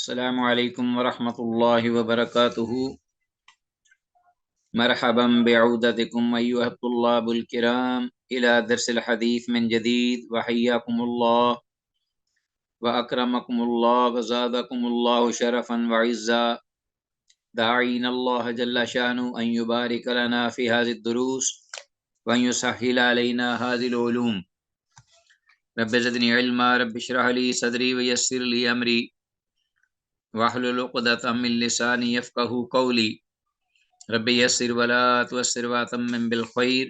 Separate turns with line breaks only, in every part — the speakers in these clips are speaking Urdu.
السلام علیکم ورحمۃ اللہ وبرکاتہ۔ مرحبا بعودتکم ایھا الطلاب الکرام الی درس الحدیث من جدید وحیاکم اللہ واکرمکم اللہ وزادکم اللہ شرفا وعزا، داعین اللہ جل شانہ ان یبارک لنا فی هذه الدروس وان یسهل علینا هذه العلوم۔ رب زدنی علما، رب اشرح لی صدری ویسر لی امری واحلل عقدۃ من لسانی یفقہوا قولی۔ رب یسر ولا تعسر واتمم بالخیر،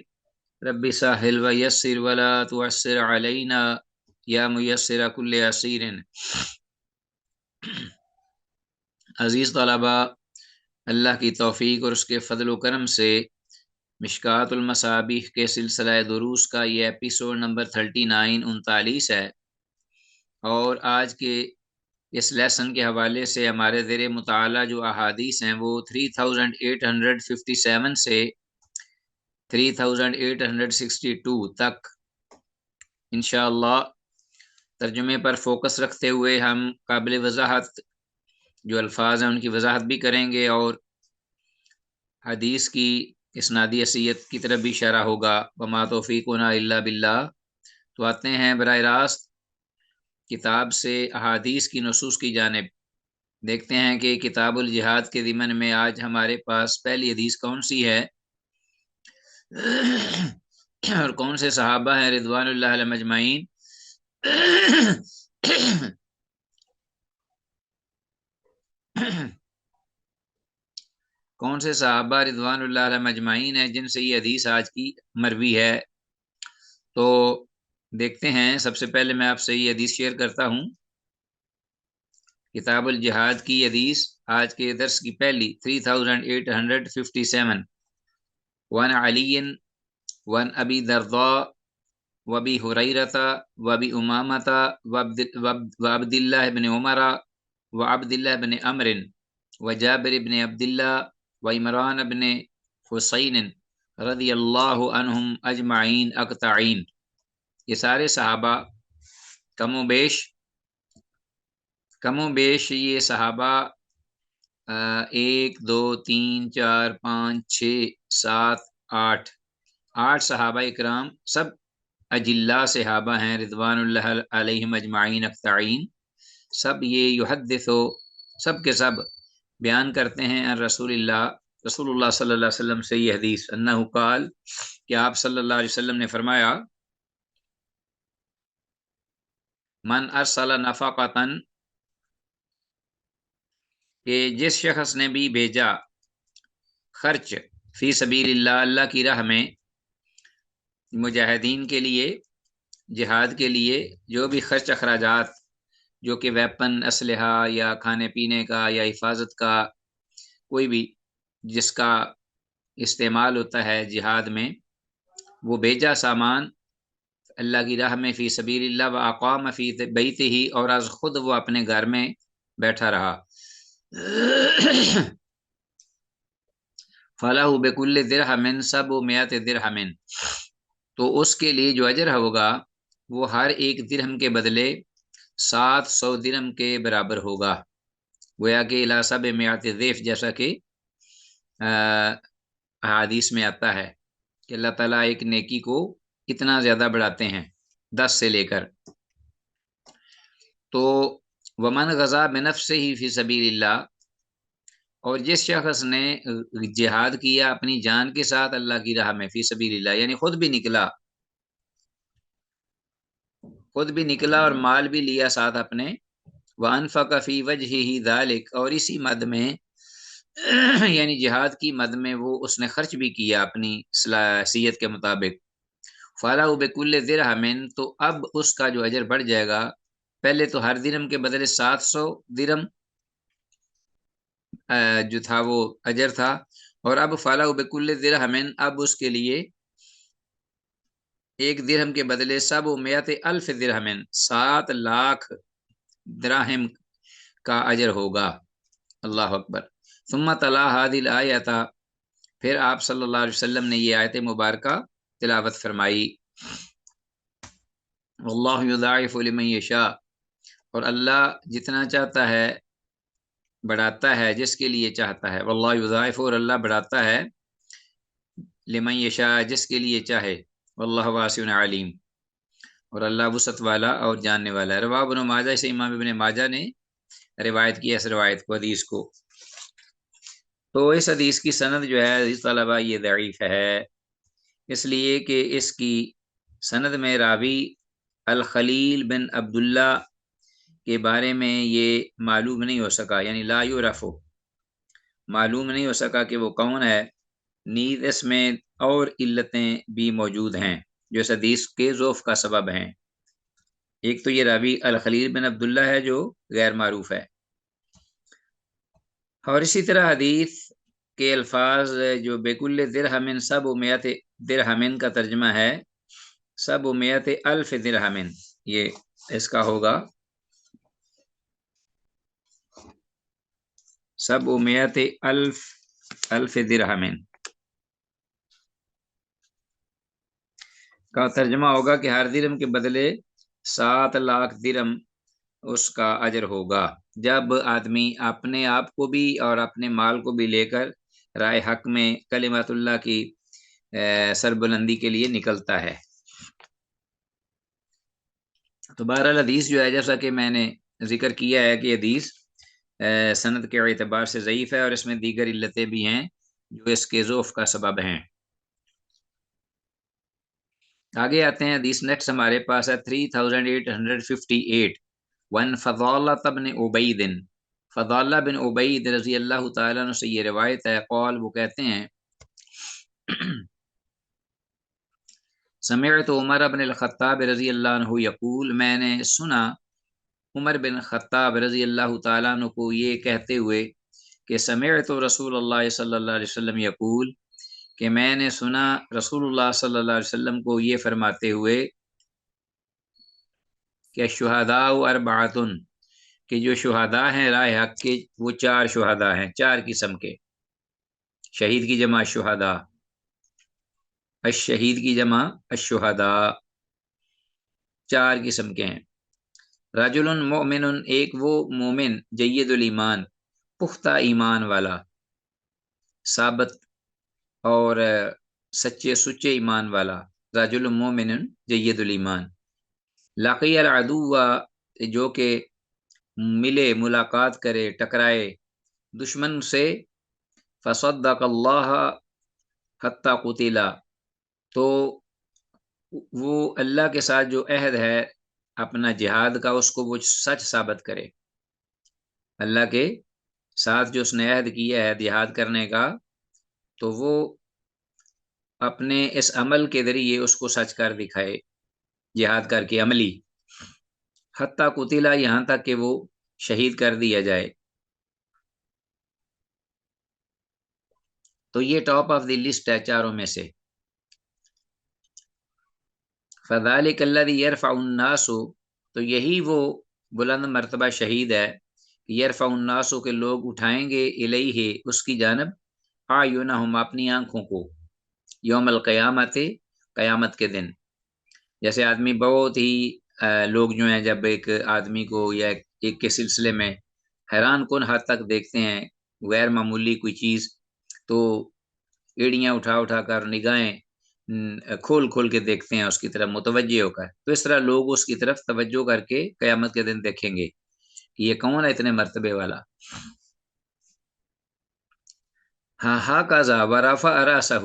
رب سهل ویسر ولا تعسر علینا یا میسر کل عسیر۔ عزیز طلباء، اللہ کی توفیق اور اس کے فضل و کرم سے مشکوٰۃ المصابیح کے سلسلہ دروس کا یہ ایپیسوڈ نمبر 39 ہے، اور آج کے اس لیسن کے حوالے سے ہمارے زیر مطالعہ جو احادیث ہیں وہ 3857 سے 3862 تک انشاءاللہ ترجمے پر فوکس رکھتے ہوئے ہم قابل وضاحت جو الفاظ ہیں ان کی وضاحت بھی کریں گے، اور حدیث کی اسنادی حیثیت کی طرف بھی اشارہ ہوگا۔ وما توفیقنا الا باللہ۔ تو آتے ہیں براہ راست کتاب سے احادیث کی نصوص کی جانب۔ دیکھتے ہیں کہ کتاب الجہاد کے ضمن میں آج ہمارے پاس پہلی حدیث کون سی ہے اور کون سے صحابہ ہیں رضوان اللہ علیہم اجمعین کون سے صحابہ رضوان اللہ علیہم اجمعین ہیں جن سے یہ حدیث آج کی مروی ہے۔ تو دیکھتے ہیں، سب سے پہلے میں آپ سے یہ حدیث شیئر کرتا ہوں، کتاب الجہاد کی حدیث آج کے درس کی پہلی 3857۔ وعن علی وعن ابی درداء وابی ہریرۃ وابی امامۃ وعبد اللہ بن عمر وعبد اللہ بن عمر وجابر بن عبد اللہ وعمران بن حسین رضی اللہ عنہم اجمعین اقطعین۔ یہ سارے صحابہ کم و بیش یہ صحابہ 1 2 3 4 5 6 7 8 صحابہ اکرام سب اجلاء صحابہ ہیں رضوان اللہ علیہم اجمعین اقطعین۔ سب یہ یحدثو، سب کے سب بیان کرتے ہیں عن رسول اللہ صلی اللہ علیہ وسلم سے یہ حدیث، انہ قال، کہ آپ صلی اللہ علیہ وسلم نے فرمایا، من ارسل نفقتن، کہ جس شخص نے بھی بھیجا خرچ فی سبیل اللہ، اللہ کی راہ میں، مجاہدین کے لیے، جہاد کے لیے جو بھی خرچ اخراجات، جو کہ ویپن، اسلحہ یا کھانے پینے کا یا حفاظت کا، کوئی بھی جس کا استعمال ہوتا ہے جہاد میں، وہ بھیجا سامان اللہ کی راہ میں فی سبیل اللہ، واقام فی بیتہ، اور از خود وہ اپنے گھر میں بیٹھا رہا، فَلَهُ بِكُلِّ دِرْهَمٍ 700 درہم، تو اس کے لیے جو اجر ہوگا وہ ہر ایک درہم کے بدلے 700 درہم کے برابر ہوگا، گویا کہ الی 700 ضعف، جیسا کہ احادیث میں آتا ہے کہ اللہ تعالیٰ ایک نیکی کو اتنا زیادہ بڑھاتے ہیں 10 سے لے کر۔ تو ومن غزا بنفسہ فی سبیل اللہ، اور جس شخص نے جہاد کیا اپنی جان کے ساتھ اللہ کی راہ میں فی سبیل اللہ، یعنی خود بھی نکلا اور مال بھی لیا ساتھ اپنے، وانفق فی وجہہ ذالک، اور اسی مد میں یعنی جہاد کی مد میں وہ اس نے خرچ بھی کیا اپنی صلاحیت کے مطابق، فَلَهُ بِكُلِّ درہم، تو اب اس کا جو اجر بڑھ جائے گا، پہلے تو ہر درہم کے بدلے 700 درہم جو تھا وہ اجر تھا، اور اب فَلَهُ بِكُلِّ درہم، اب اس کے لیے ایک درہم کے بدلے 700,000 درہم، 7 لاکھ دراہم کا اجر ہوگا۔ اللہ اکبر۔ ثم تلا هذه الآیۃ، پھر آپ صلی اللہ علیہ وسلم نے یہ آیت مبارکہ تلاوت فرمائی، واللہ یضاعف لمن یشاء، اور اللہ جتنا چاہتا ہے بڑھاتا ہے جس کے لیے چاہتا ہے، واللہ یضاعف، اور اللہ بڑھاتا ہے لمن یشاء جس کے لیے چاہے، واللہ واسع علیم، اور اللہ وسعت والا اور جاننے والا ہے۔ رواه ابن ماجہ، سے امام ابن ماجہ نے روایت کی اس روایت کو، حدیث کو۔ تو اس حدیث کی سند جو ہے عزیز طلبہ یہ ضعیف ہے، اس لیے کہ اس کی سند میں راوی الخلیل بن عبداللہ کے بارے میں یہ معلوم نہیں ہو سکا، یعنی لا یعرف، معلوم نہیں ہو سکا کہ وہ کون ہے۔ نیز اس میں اور علتیں بھی موجود ہیں جو اس حدیث کے ضعف کا سبب ہیں۔ ایک تو یہ راوی الخلیل بن عبداللہ ہے جو غیر معروف ہے، اور اسی طرح حدیث کے الفاظ جو بکل درہم سب میت درہم کا ترجمہ ہے سب میت الف درہم، یہ اس کا ہوگا سب میت الف درہم کا ترجمہ ہوگا کہ ہر درہم کے بدلے 7 لاکھ درہم اس کا اجر ہوگا، جب آدمی اپنے آپ کو بھی اور اپنے مال کو بھی لے کر رائے حق میں کلمات اللہ کی سربلندی کے لیے نکلتا ہے۔ تو بہرحال حدیث جو ہے جیسا کہ میں نے ذکر کیا ہے کہ حدیث سند کے اعتبار سے ضعیف ہے، اور اس میں دیگر علتیں بھی ہیں جو اس کے ضعف کا سبب ہیں۔ آگے آتے ہیں، حدیث نیکسٹ ہمارے پاس ہے 3858، وان فضالہ بن عبید، فضالہ بن عبید رضی اللہ تعالیٰ عنہ سے یہ روایت ہے، قول وہ کہتے ہیں سمعت عمر بن الخطاب رضی اللہ عنہ یقول، میں نے سنا عمر بن خطاب رضی اللہ تعالیٰ عنہ کو یہ کہتے ہوئے کہ سمعت رسول اللہ صلی اللہ علیہ وسلم یقول، کہ میں نے سنا رسول اللہ صلی اللہ علیہ وسلم کو یہ فرماتے ہوئے کہ شہداء اربعۃ، کہ جو شہداء ہیں راہ حق کے وہ 4 شہداء ہیں، 4 قسم کے۔ شہید کی جمع شہداء، الشہید کی جمع الشہداء، 4 قسم کے ہیں۔ رجل مؤمن، ایک وہ مومن جید الایمان، پختہ ایمان والا، ثابت اور سچے سچے ایمان والا، رجل مومن جید الایمان، لقی العدو، جو کہ ملے ملاقات کرے ٹکرائے دشمن سے، فصدق اللہ حتی قتلا، تو وہ اللہ کے ساتھ جو عہد ہے اپنا جہاد کا اس کو وہ سچ ثابت کرے، اللہ کے ساتھ جو اس نے عہد کیا ہے جہاد کرنے کا تو وہ اپنے اس عمل کے ذریعے اس کو سچ کر دکھائے، جہاد کر کے عملی، حتی قتلا، یہاں تک کہ وہ شہید کر دیا جائے۔ تو یہ ٹاپ آف دی لسٹ ہے 4 میں سے۔ فذلک الذی یرفع الناس، تو یہی وہ بلند مرتبہ شہید ہے، یرفع الناس کے لوگ اٹھائیں گے الیہ اس کی جانب، اعینہم اپنی آنکھوں کو، یوم القیامت قیامت کے دن۔ جیسے آدمی بہت ہی لوگ جو ہیں جب ایک آدمی کو یا ایک کے سلسلے میں حیران کن حد تک دیکھتے ہیں غیر معمولی کوئی چیز، تو ایڑیاں اٹھا اٹھا کر نگاہیں کھول کھول کے دیکھتے ہیں اس کی طرف متوجہ ہو کر، تو اس طرح لوگ اس کی طرف توجہ کر کے قیامت کے دن دیکھیں گے کہ یہ کون ہے اتنے مرتبے والا۔ ہاں کذا ورفع راسہ،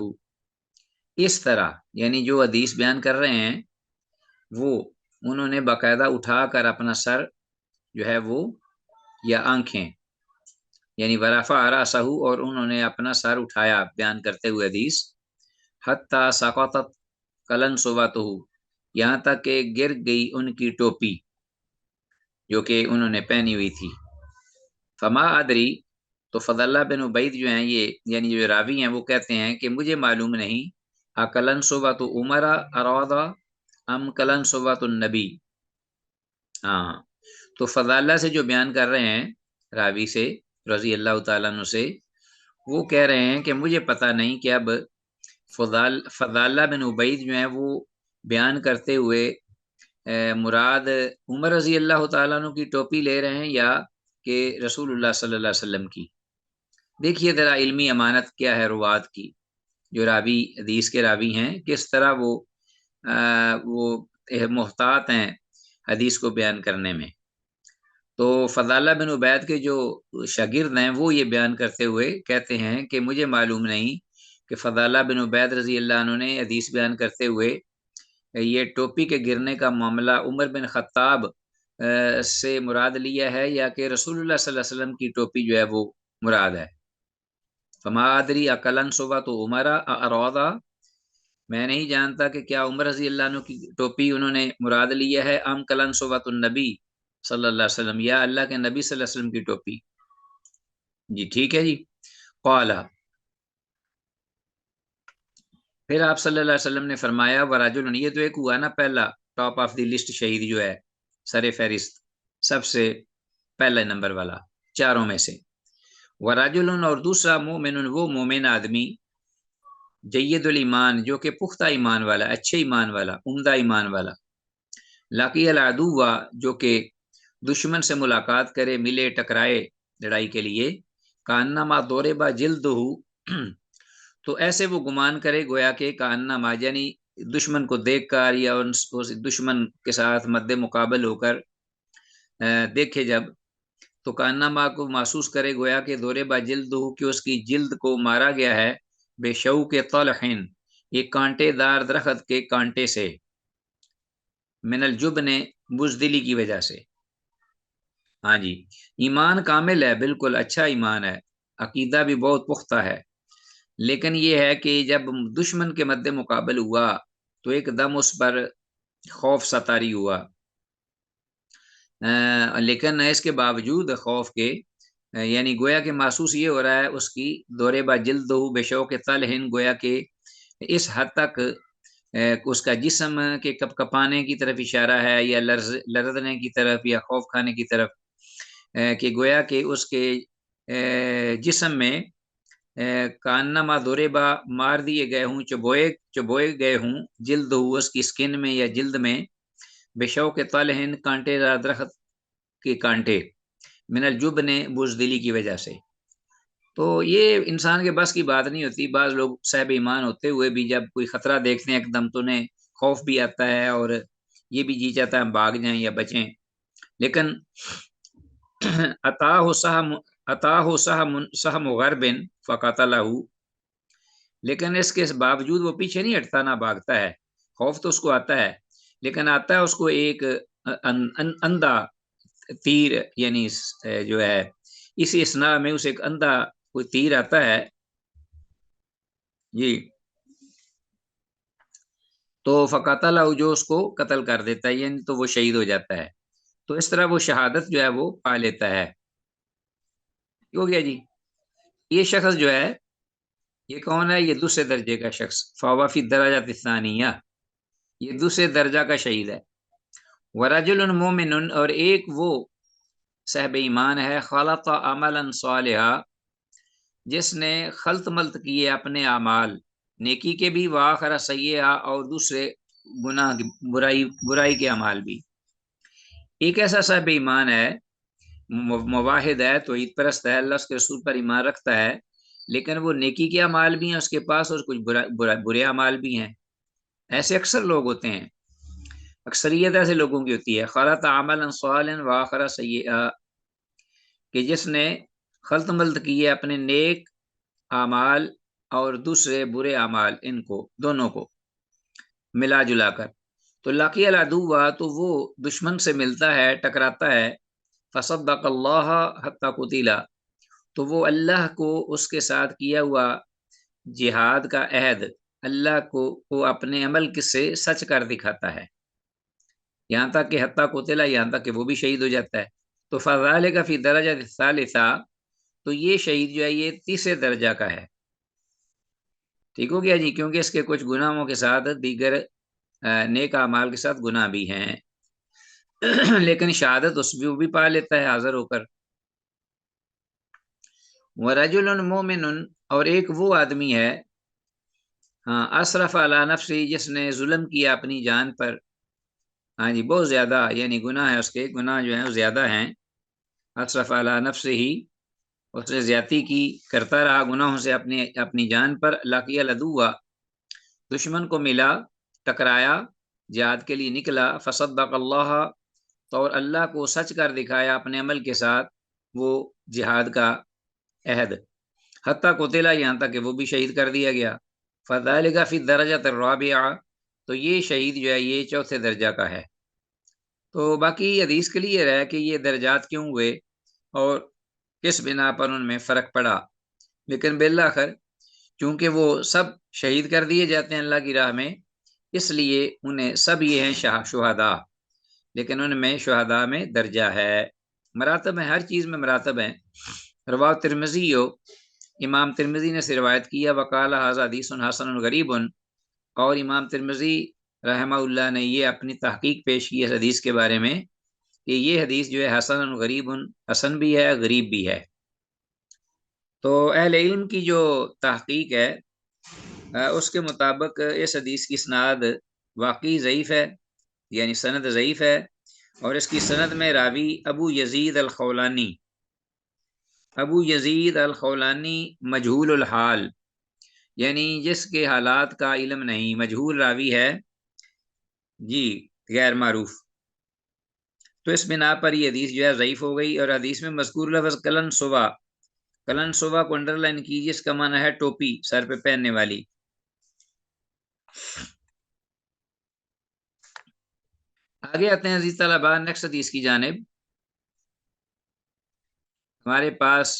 اس طرح یعنی جو حدیث بیان کر رہے ہیں وہ انہوں نے باقاعدہ اٹھا کر اپنا سر جو ہے وہ یا آنکھیں، یعنی ورفع راسہ، اور انہوں نے اپنا سر اٹھایا بیان کرتے ہوئے حدیث، حتی سقطت قلنسوۃہ، یہاں تک کہ گر گئی ان کی ٹوپی جو کہ انہوں نے پہنی ہوئی تھی۔ فما ادری، تو فضلہ بن عبید جو ہیں یہ یعنی جو راوی ہیں وہ کہتے ہیں کہ مجھے معلوم نہیں قلنسوۃ عمر اراد ام قلنسوۃ النبی۔ ہاں، تو فضلہ سے جو بیان کر رہے ہیں راوی سے رضی اللہ تعالیٰ عنہ سے، وہ کہہ رہے ہیں کہ مجھے پتہ نہیں کہ اب فضالہ بن عبید جو ہیں وہ بیان کرتے ہوئے مراد عمر رضی اللہ تعالیٰ عنہ کی ٹوپی لے رہے ہیں یا کہ رسول اللہ صلی اللہ علیہ وسلم کی. دیکھیے ذرا علمی امانت کیا ہے روات کی، جو راوی حدیث کے راوی ہیں کس طرح وہ محتاط ہیں حدیث کو بیان کرنے میں. تو فضالہ بن عبید کے جو شاگرد ہیں وہ یہ بیان کرتے ہوئے کہتے ہیں کہ مجھے معلوم نہیں کہ فضالہ بن عبید رضی اللہ عنہ نے حدیث بیان کرتے ہوئے یہ ٹوپی کے گرنے کا معاملہ عمر بن خطاب سے مراد لیا ہے یا کہ رسول اللہ صلی اللہ علیہ وسلم کی ٹوپی جو ہے وہ مراد ہے. فما ادری اقلن صبح تو عمرہ ارودا، میں نہیں جانتا کہ کیا عمر رضی اللہ عنہ کی ٹوپی انہوں نے مراد لیا ہے ام کلن صبح النبی صلی اللہ علیہ وسلم، یا اللہ کے نبی صلی اللہ علیہ وسلم کی ٹوپی. جی ٹھیک ہے جی. قالا، پھر آپ صلی اللہ علیہ وسلم نے فرمایا وراجل، یہ تو ایک ہوا نا پہلا ٹاپ آف دی لسٹ شہید جو ہے سر فہرست سب سے پہلا نمبر والا چاروں میں سے. وراجل، اور دوسرا مومن، وہ مومن آدمی جید الایمان جو کہ پختہ ایمان والا، اچھے ایمان والا، عمدہ ایمان والا. لاقی العدو، جو کہ دشمن سے ملاقات کرے، ملے ٹکرائے لڑائی کے لیے. کانما دوربا جلد ہو، تو ایسے وہ گمان کرے گویا کہ کانما یعنی دشمن کو دیکھ کر یا اس دشمن کے ساتھ مد مقابل ہو کر دیکھے جب، تو کانما کو محسوس کرے گویا کہ دوربا جلد ہو کہ اس کی جلد کو مارا گیا ہے بے شو کے طلحن، یہ کانٹے دار درخت کے کانٹے سے، من الجبن بزدلی کی وجہ سے. ہاں جی، ایمان کامل ہے، بالکل اچھا ایمان ہے، عقیدہ بھی بہت پختہ ہے، لیکن یہ ہے کہ جب دشمن کے مد مقابل ہوا تو ایک دم اس پر خوف ستاری ہوا. لیکن اس کے باوجود خوف کے یعنی گویا کہ محسوس یہ ہو رہا ہے اس کی دورے با جلد ہو بے شوق طلحن، گویا کہ اس حد تک اس کا جسم کے کپ کپانے کی طرف اشارہ ہے یا لرزنے کی طرف یا خوف کھانے کی طرف، کہ گویا کہ اس کے جسم میں کانما دوربا مار دیے گئے ہوں، چبوئے گئے ہوں، جلد ہو اس کی سکن میں یا جلد میں، بے شوق طلحن کانٹے دار درخت کے کانٹے، من الجبن بزدلی کی وجہ سے. تو یہ انسان کے بس کی بات نہیں ہوتی. بعض لوگ صاحب ایمان ہوتے ہوئے بھی جب کوئی خطرہ دیکھتے ہیں ایک دم تو انہیں خوف بھی آتا ہے اور یہ بھی جی چاہتا ہے بھاگ جائیں یا بچیں. لیکن عطاہ سہم غرب فقتلہ، لیکن اس کے باوجود وہ پیچھے نہیں ہٹتا نہ بھاگتا ہے. خوف تو اس کو آتا ہے، لیکن آتا ہے اس کو ایک اندھا تیر، یعنی جو ہے اسی اسنا میں اسے ایک اندھا کوئی تیر آتا ہے جی، تو فقتلہ جو اس کو قتل کر دیتا ہے، یعنی تو وہ شہید ہو جاتا ہے. تو اس طرح وہ شہادت جو ہے وہ پا لیتا ہے. ہو گیا جی. یہ شخص جو ہے یہ کون ہے؟ یہ دوسرے درجے کا شخص، فہو فی الدرجۃ الثانیہ، یہ دوسرے درجہ کا شہید ہے. ورجل مومن، اور ایک وہ صاحب ایمان ہے، خلط عملا صالحا، جس نے خلط ملط کیے اپنے اعمال نیکی کے بھی، وآخر سیئہ، اور دوسرے گناہ برائی کے اعمال بھی. ایک ایسا صاحب ایمان ہے، مواحد ہے، توحید پرست ہے، اللہ اس کے رسول پر ایمان رکھتا ہے، لیکن وہ نیکی کے اعمال بھی ہیں اس کے پاس اور کچھ برے اعمال بھی ہیں. ایسے اکثر لوگ ہوتے ہیں، اکثریت ایسے لوگوں کی ہوتی ہے. خلط عملا صالحا وآخر سیئہ، کہ جس نے خلط ملط کیے اپنے نیک اعمال اور دوسرے برے اعمال، ان کو دونوں کو ملا جلا کر. تو لاقی العدو، تو وہ دشمن سے ملتا ہے، ٹکراتا ہے. فصدق اللہ حتی قتل، تو وہ اللہ کو اس کے ساتھ کیا ہوا جہاد کا عہد اللہ کو اپنے عمل سے سچ کر دکھاتا ہے، یہاں تک کہ حتی قتل، یہاں تک کہ وہ بھی شہید ہو جاتا ہے. تو فذلک فی درجہ الثالثہ، تو یہ شہید جو ہے یہ تیسرے درجہ کا ہے. ٹھیک ہو گیا جی، کیونکہ اس کے کچھ گناہوں کے ساتھ دیگر نیک اعمال کے ساتھ گناہ بھی ہیں، لیکن شہادت اس بھی پا لیتا ہے حاضر ہو کر. ورجل مومن، اور ایک وہ آدمی ہے، ہاں، اسرف علی نفسی، جس نے ظلم کیا اپنی جان پر، ہاں جی بہت زیادہ، یعنی گناہ ہے اس کے، گناہ جو ہیں وہ زیادہ ہیں. اسرف علی نفسہ، اس نے زیادتی کی، کرتا رہا گناہوں سے اپنی جان پر، لقی العدو، دشمن کو ملا، ٹکرایا، جہاد کے لیے نکلا، فصدق اللہ، تو اور اللہ کو سچ کر دکھایا اپنے عمل کے ساتھ وہ جہاد کا عہد، حتیٰ قتل، یہاں تک کہ وہ بھی شہید کر دیا گیا، فذلک فی الدرجۃ الرابعہ، تو یہ شہید جو ہے یہ چوتھے درجہ کا ہے۔ تو باقی حدیث کلیئر ہے کہ یہ درجات کیوں ہوئے اور کس بنا پر ان میں فرق پڑا، لیکن بالآخر چونکہ وہ سب شہید کر دیے جاتے ہیں اللہ کی راہ میں، اس لیے انہیں سب یہ ہیں شہداء، لیکن ان میں شہداء میں درجہ ہے، مراتب ہیں، ہر چیز میں مراتب ہیں۔ رواہ ترمذی، امام ترمذی نے سے روایت کیا، وقال ھذا حدیث حسن غریب، اور امام ترمذی رحمہ اللہ نے یہ اپنی تحقیق پیش کی اس حدیث کے بارے میں کہ یہ حدیث جو ہے حسن غریب، حسن بھی ہے غریب بھی ہے۔ تو اہل علم کی جو تحقیق ہے اس کے مطابق اس حدیث کی اسناد واقعی ضعیف ہے، یعنی سند ضعیف ہے، اور اس کی سند میں راوی ابو یزید الخولانی، ابو یزید الخولانی مجہول الحال، یعنی جس کے حالات کا علم نہیں، مجہول راوی ہے جی، غیر معروف، تو اس بنا پر یہ حدیث جو ہے ضعیف ہو گئی۔ اور حدیث میں مذکور لفظ کلن صبح، کلن صبح کو انڈر لائن کیجیے، اس کا معنی ہے ٹوپی سر پہ پہننے والی۔ آگے آتے ہیں عزیز طلباء نیکسٹ حدیث کی جانب۔ ہمارے پاس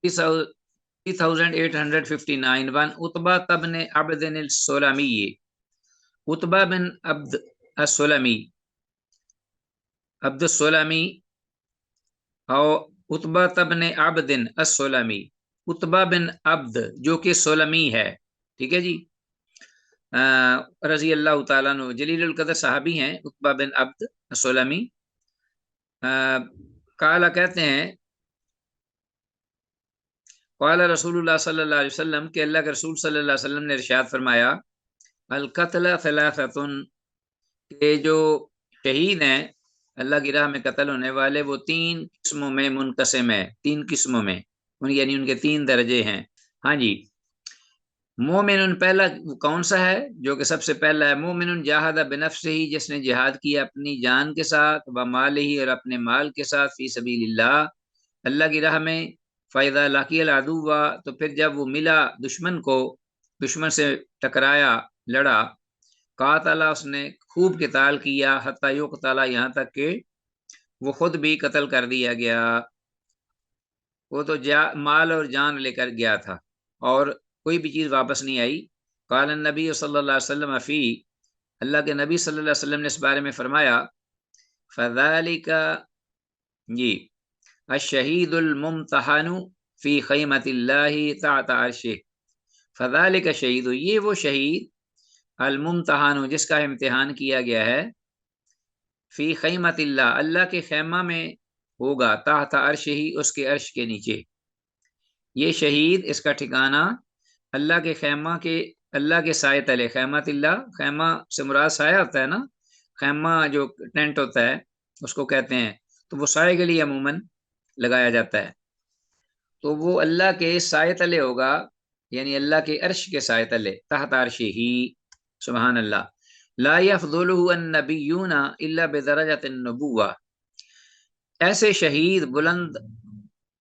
3859 ون عتبہ بن عبد السلمی، عتبہ بن عبد السلمی، عبد السلمی، اور عتبہ بن عبد السلمی، عتبہ بن عبد جو کہ سلمی ہے، ٹھیک ہے جی، رضی اللہ تعالیٰ عنہ، جلیل القدر صحابی ہیں عتبہ بن عبد السلمی۔ قال کہتے ہیں، قال رسول اللہ صلی اللہ علیہ وسلم، کہ اللہ کے رسول صلی اللہ علیہ وسلم نے ارشاد فرمایا، القتل ثلاثۃ، کہ جو شہید ہیں اللہ کی راہ میں قتل ہونے والے وہ تین قسموں میں منقسم ہے، تین قسموں میں، یعنی ان کے تین درجے ہیں۔ ہاں جی، مومن پہلا کون سا ہے؟ جو کہ سب سے پہلا ہے، مومن جاہد بنفسہ، جس نے جہاد کیا اپنی جان کے ساتھ، ومالہ، اور اپنے مال کے ساتھ، فی سبیل اللہ، اللہ کی راہ میں، فَإِذَا لَقِيَ الْعَدُوَّ، تو پھر جب وہ ملا دشمن کو، دشمن سے ٹکرایا، لڑا، قاتل، اس نے خوب قتال کیا، حتیٰ یقتل، یہاں تک کہ وہ خود بھی قتل کر دیا گیا، وہ تو مال اور جان لے کر گیا تھا اور کوئی بھی چیز واپس نہیں آئی۔ قال النبی صلی اللہ علیہ وسلم فی، اللہ کے نبی صلی اللہ علیہ وسلم نے اس بارے میں فرمایا، فذالک، جی، الشہید الممتحن فی خیمۃ اللہ تحت عرشہ، فذالک شہید، یہ وہ شہید، الممتحن، جس کا امتحان کیا گیا ہے، فی خیمۃ اللہ، اللہ کے خیمہ میں ہوگا، تحت عرشہ، اس کے عرش کے نیچے، یہ شہید اس کا ٹھکانہ اللہ کے خیمہ کے، اللہ کے سائے تلے، خیمۃ اللہ، خیمہ سے مراد سایہ ہوتا ہے نا، خیمہ جو ٹینٹ ہوتا ہے اس کو کہتے ہیں، تو وہ سائے کے لیے عموماً لگایا جاتا ہے، تو وہ اللہ کے سائے تلے ہوگا، یعنی اللہ کے عرش کے سائے تلے، تحت عرشہ ہی، سبحان اللہ، لا یفضلہ النبیون الا بدرجۃ النبوہ، ایسے شہید بلند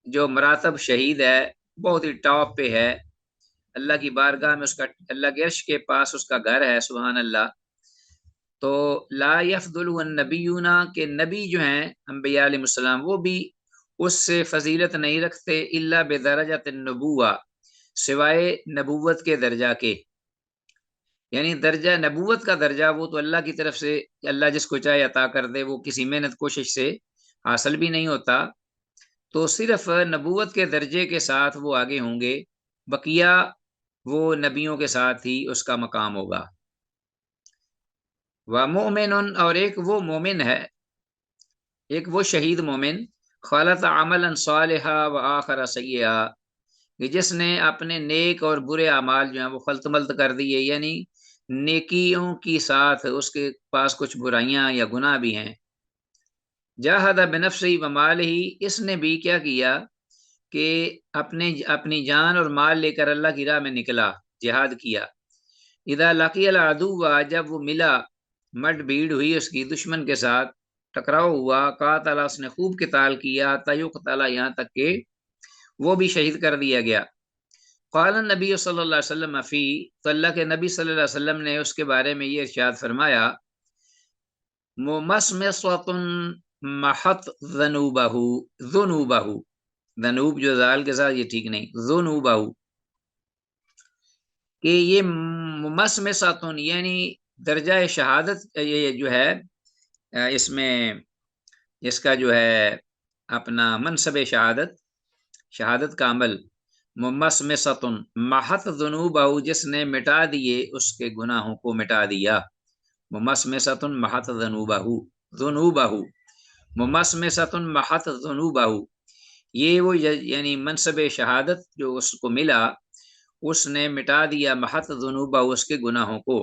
جو مراتب شہید ہے، بہت ہی ٹاپ پہ ہے، اللہ کی بارگاہ میں اس کا، اللہ کے عرش کے پاس اس کا گھر ہے، سبحان اللہ، تو لا یفضلہ النبیون، کہ نبی جو ہیں انبیاء علیہ السلام وہ بھی اس سے فضیلت نہیں رکھتے، الا بدرجۃ النبوہ، سوائے نبوت کے درجہ کے، یعنی درجہ نبوت کا درجہ وہ تو اللہ کی طرف سے اللہ جس کو چاہے عطا کر دے، وہ کسی محنت کوشش سے حاصل بھی نہیں ہوتا، تو صرف نبوت کے درجے کے ساتھ وہ آگے ہوں گے، بقیہ وہ نبیوں کے ساتھ ہی اس کا مقام ہوگا۔ وَمُؤْمِنٌ، اور ایک وہ مومن ہے، ایک وہ شہید مومن، خلط عملا صالحا وآخر سیئا، کہ جس نے اپنے نیک اور برے اعمال جو ہیں وہ خلط ملط کر دیے، یعنی نیکیوں کی ساتھ اس کے پاس کچھ برائیاں یا گناہ بھی ہیں، جاہد بنفسہ و مالہ، اس نے بھی کیا کیا کہ اپنی جان اور مال لے کر اللہ کی راہ میں نکلا، جہاد کیا۔ اذا لقی العدو، جب وہ ملا، مٹ بھیڑ ہوئی اس کی دشمن کے ساتھ، ٹکراؤ ہوا، قاتل، اس نے خوب قتال کیا، تیقتل، یہاں تک کہ وہ بھی شہید کر دیا گیا۔ قال النبی صلی اللہ علیہ وسلم فی، تو اللہ کے نبی صلی اللہ علیہ وسلم نے اس کے بارے میں یہ ارشاد فرمایا، ممسمسۃ محت ذنوبہ، ذنوبہ، ذنوب جو زال کے ساتھ یہ ٹھیک نہیں، ذنوبہ، کہ یہ ممسمسۃ یعنی درجہ شہادت یہ جو ہے اس میں اس کا جو ہے اپنا منصب شہادت کا عمل، ممسمسۃ محت ذنوبہ، جس نے مٹا دیے اس کے گناہوں کو مٹا دیا، ممسمسۃ محت ذنوبہ، ذنوبہ، ممسمسۃ محت ذنوبہ، یہ وہ یعنی منصب شہادت جو اس کو ملا، اس نے مٹا دیا محت ذنوبہ، اس کے گناہوں کو،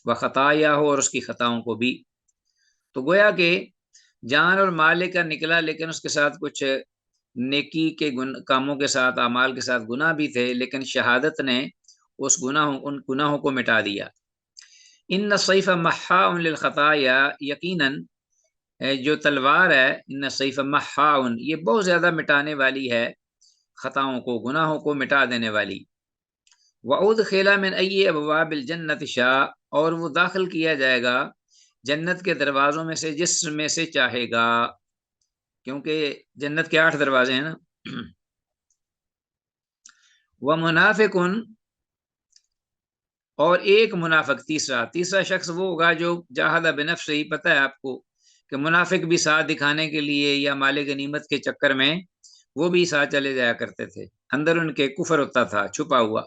وخطایا ہو، اور اس کی خطاؤں کو بھی۔ تو گویا کہ جان اور مال لے کر نکلا، لیکن اس کے ساتھ کچھ نیکی کے کاموں کے ساتھ، اعمال کے ساتھ گناہ بھی تھے، لیکن شہادت نے ان گناہوں کو مٹا دیا۔ ان السیف محاء للخطایا، یقیناً جو تلوار ہے، ان السیف محاء، یہ بہت زیادہ مٹانے والی ہے، خطاؤں کو، گناہوں کو مٹا دینے والی۔ وَأُدْخِلَ مِنْ أَيِّ أَبْوَابِ الْجَنَّةِ شَاءَ، اور وہ داخل کیا جائے گا جنت کے دروازوں میں سے جس میں سے چاہے گا، کیونکہ جنت کے 8 دروازے ہیں نا۔ وَمُنَافِقٌ، اور ایک منافق، تیسرا شخص وہ ہوگا جو جاہد بنفسہ، ہی پتہ ہے آپ کو کہ منافق بھی ساتھ دکھانے کے لیے یا مال غنیمت کے چکر میں وہ بھی ساتھ چلے جایا کرتے تھے، اندر ان کے کفر ہوتا تھا چھپا ہوا۔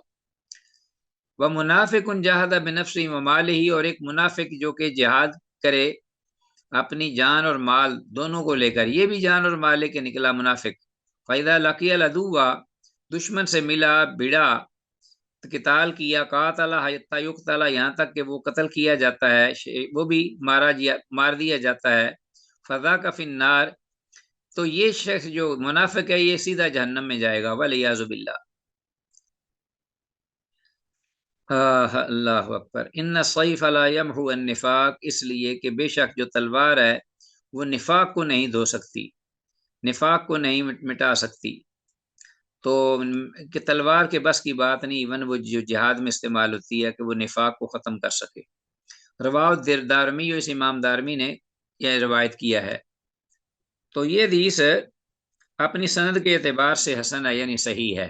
وَمُنَافِقٌ جَاهَدَ بِنَفْسِهِ وَمَالِهِ، اور ایک منافق جو کہ جہاد کرے اپنی جان اور مال دونوں کو لے کر، یہ بھی جان اور مال لے کے نکلا منافق۔ فَإِذَا لَقِيَ الْعَدُوَّ، دشمن سے ملا، بھیڑا، قتال کیا، قاتل حتی یقتل، یہاں تک کہ وہ قتل کیا جاتا ہے، وہ بھی مار دیا جاتا ہے، فَذَاكَ فِي النَّارِ، تو یہ شخص جو منافق ہے یہ سیدھا جہنم میں جائے گا، وَالْعِيَاذُ بِاللَّہ۔ اللہ اکبر۔ ان السیف لا یمحو النفاق، اس لیے کہ بے شک جو تلوار ہے وہ نفاق کو نہیں دھو سکتی، نفاق کو نہیں مٹا سکتی، تو کہ تلوار کے بس کی بات نہیں، ایون وہ جو جہاد میں استعمال ہوتی ہے کہ وہ نفاق کو ختم کر سکے۔ روایت دارمی، اس امام دارمی نے یہ روایت کیا ہے۔ تو یہ حدیث اپنی سند کے اعتبار سے حسن ہے، یعنی صحیح ہے،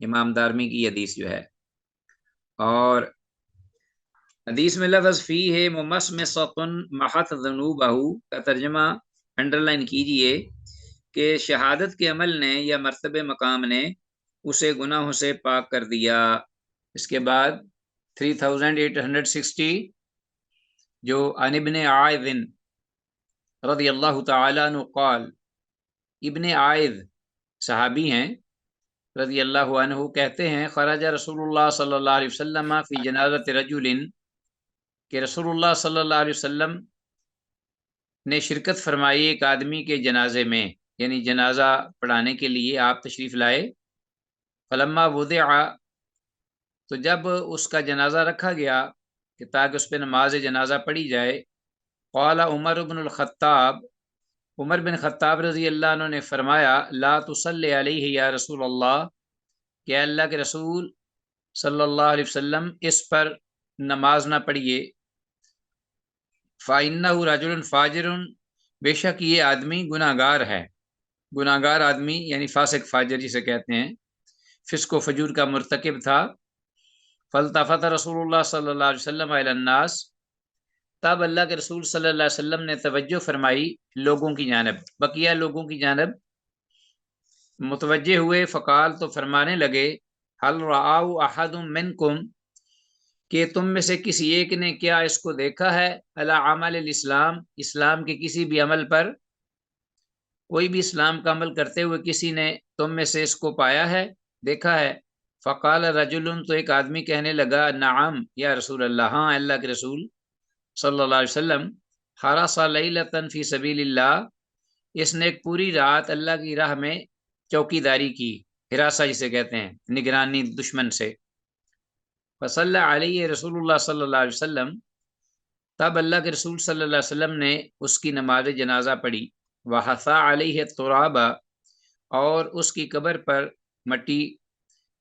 امام دارمی کی حدیث جو ہے۔ اور حدیث میں لفظ فی ہے ممسمسۃ محت ذنوبہ کا ترجمہ انڈر لائن کیجئے کہ شہادت کے عمل نے یا مرتبہ مقام نے اسے گناہوں سے پاک کر دیا۔ اس کے بعد 3860 جو عن ابن عائذ رضی اللہ تعالی عنہ قال، ابن عائذ صحابی ہیں رضی اللہ عنہ، کہتے ہیں خرج رسول اللہ صلی اللہ علیہ وسلم فی جنازۃ رجل، کہ رسول اللہ صلی اللہ علیہ وسلم نے شرکت فرمائی ایک آدمی کے جنازے میں، یعنی جنازہ پڑھانے کے لیے آپ تشریف لائے۔ فلما وضع، تو جب اس کا جنازہ رکھا گیا کہ تاکہ اس پہ نماز جنازہ پڑھی جائے، قال عمر بن الخطاب، عمر بن خطاب رضی اللہ عنہ نے فرمایا، لا تصلی علیہ یا رسول اللہ، کہ اللہ کے رسول صلی اللہ علیہ وسلم اس پر نماز نہ پڑھیے۔ فَإِنَّهُ رَجُلٌ فَاجِرٌ، بے شک یہ آدمی گناہ گار ہے، گناہ گار آدمی یعنی فاسق فاجر جسے کہتے ہیں، فسق و فجور کا مرتکب تھا۔ فَالْتَفَتَ رسول اللہ صلی اللہ علیہ وسلم إِلَى النَّاسِ، تب اللہ کے رسول صلی اللہ علیہ وسلم نے توجہ فرمائی لوگوں کی جانب، بقیہ لوگوں کی جانب متوجہ ہوئے، فقال، تو فرمانے لگے، هل رآه أحد منكم، کہ تم میں سے کسی ایک نے کیا اس کو دیکھا ہے، علی عمل الاسلام، اسلام کے کسی بھی عمل پر، کوئی بھی اسلام کا عمل کرتے ہوئے کسی نے تم میں سے اس کو پایا ہے، دیکھا ہے۔ فقال رجل، تو ایک آدمی کہنے لگا، نعم یا رسول اللہ، ہاں اللہ کے رسول صلی اللہ علیہ وسلم، حرس لیلۃ فی سبیل اللہ، اس نے ایک پوری رات اللہ کی راہ میں چوکی داری کی، حراسہ جسے کہتے ہیں، نگرانی دشمن سے۔ فصلی علیہ رسول اللہ صلی اللہ علیہ وسلم، تب اللہ کے رسول صلی اللہ علیہ وسلم نے اس کی نماز جنازہ پڑھی۔ وحثا علیہ التراب، اور اس کی قبر پر مٹی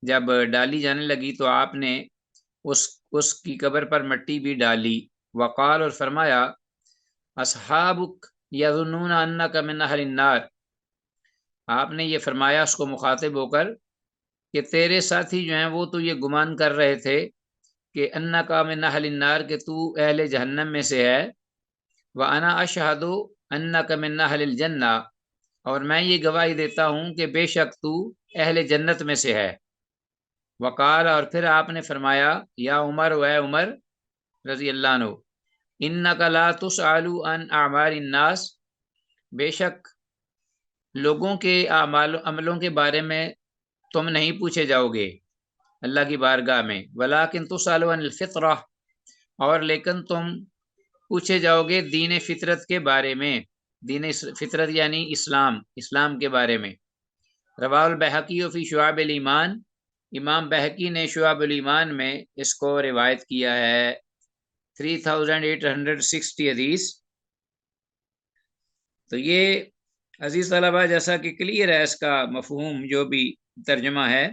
جب ڈالی جانے لگی تو آپ نے اس کی قبر پر مٹی بھی ڈالی۔ وقال، اور فرمایا، اصحابک یظنون انک من اہل النار، آپ نے یہ فرمایا اس کو مخاطب ہو کر کہ تیرے ساتھی جو ہیں وہ تو یہ گمان کر رہے تھے کہ انک من اہل النار، کہ تو اہل جہنم میں سے ہے، وانا اشہد انک من اہل الجنہ، اور میں یہ گواہی دیتا ہوں کہ بے شک تو اہل جنت میں سے ہے۔ وقال، اور پھر آپ نے فرمایا، یا عمر، و اے عمر رضی اللہ عنہ، انک لا تسأل عن اعمال الناس، بے شک لوگوں کے عملوں کے بارے میں تم نہیں پوچھے جاؤ گے اللہ کی بارگاہ میں، ولکن تسأل عن الفطرہ، اور لیکن تم پوچھے جاؤ گے دین فطرت کے بارے میں، دین فطرت یعنی اسلام کے بارے میں۔ رواہ البیہقی فی شعب الایمان، امام بہقی نے شعب الایمان میں اس کو روایت کیا ہے، 3860 حدیث۔ تو یہ عزیز طلبہ جیسا کہ کلیئر ہے اس کا مفہوم، جو بھی ترجمہ ہے،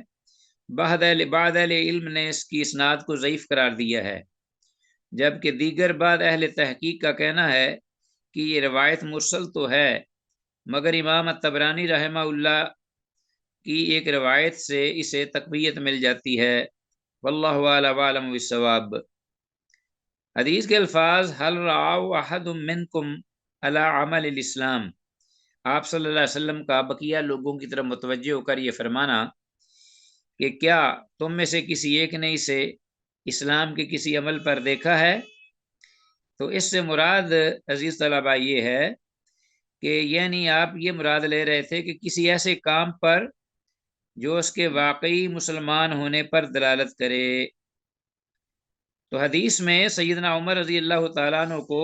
بعض اہل علم نے اس کی اسناد کو ضعیف قرار دیا ہے، جبکہ دیگر بعض اہل تحقیق کا کہنا ہے کہ یہ روایت مرسل تو ہے، مگر امام الطبرانی رحمہ اللہ کی ایک روایت سے اسے تقویت مل جاتی ہے۔ واللہ اعلم بالصواب۔ حدیث کے الفاظ، حل رعاو احد منکم علی عمل الاسلام، آپ صلی اللہ علیہ وسلم کا بقیہ لوگوں کی طرف متوجہ ہو کر یہ فرمانا کہ کیا تم میں سے کسی ایک نے اسے اسلام کے کسی عمل پر دیکھا ہے؟ تو اس سے مراد عزیز طلبہ یہ ہے کہ یعنی آپ یہ مراد لے رہے تھے کہ کسی ایسے کام پر جو اس کے واقعی مسلمان ہونے پر دلالت کرے۔ تو حدیث میں سیدنا عمر رضی اللہ تعالیٰ عنہ کو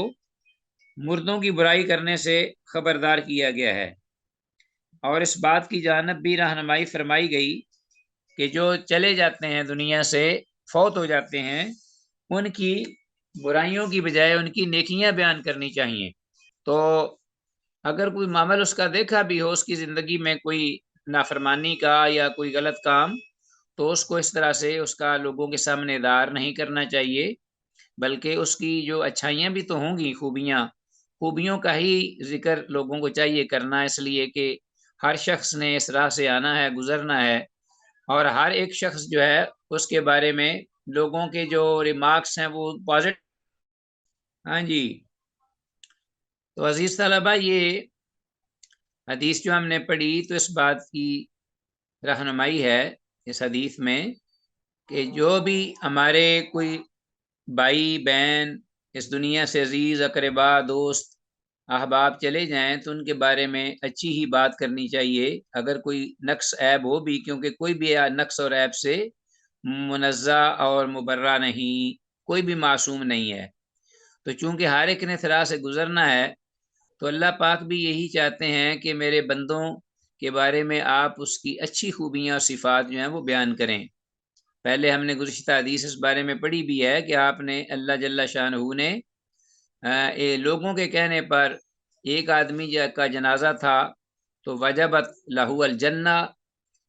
مردوں کی برائی کرنے سے خبردار کیا گیا ہے، اور اس بات کی جانب بھی رہنمائی فرمائی گئی کہ جو چلے جاتے ہیں دنیا سے، فوت ہو جاتے ہیں، ان کی برائیوں کی بجائے ان کی نیکیاں بیان کرنی چاہیے۔ تو اگر کوئی معامل اس کا دیکھا بھی ہو، اس کی زندگی میں کوئی نافرمانی کا یا کوئی غلط کام، تو اس کو اس طرح سے اس کا لوگوں کے سامنے دار نہیں کرنا چاہیے، بلکہ اس کی جو اچھائیاں بھی تو ہوں گی، خوبیوں کا ہی ذکر لوگوں کو چاہیے کرنا، اس لیے کہ ہر شخص نے اس راہ سے آنا ہے، گزرنا ہے، اور ہر ایک شخص جو ہے اس کے بارے میں لوگوں کے جو ریمارکس ہیں وہ پازیٹیو۔ ہاں جی، تو عزیز طلبہ یہ حدیث جو ہم نے پڑھی تو اس بات کی رہنمائی ہے اس حدیث میں کہ جو بھی ہمارے کوئی بھائی بہن اس دنیا سے عزیز، اقربا، دوست، احباب چلے جائیں تو ان کے بارے میں اچھی ہی بات کرنی چاہیے، اگر کوئی نقص عیب ہو بھی، کیونکہ کوئی بھی نقص اور عیب سے منزہ اور مبرہ نہیں، کوئی بھی معصوم نہیں ہے۔ تو چونکہ ہر ایک نے طرح سے گزرنا ہے، تو اللہ پاک بھی یہی چاہتے ہیں کہ میرے بندوں کے بارے میں آپ اس کی اچھی خوبیاں اور صفات جو ہیں وہ بیان کریں۔ پہلے ہم نے گزشتہ حدیث اس بارے میں پڑھی بھی ہے کہ آپ نے اللہ جل شانہ نے لوگوں کے کہنے پر ایک آدمی کا جنازہ تھا تو وجبت لہو الجنہ،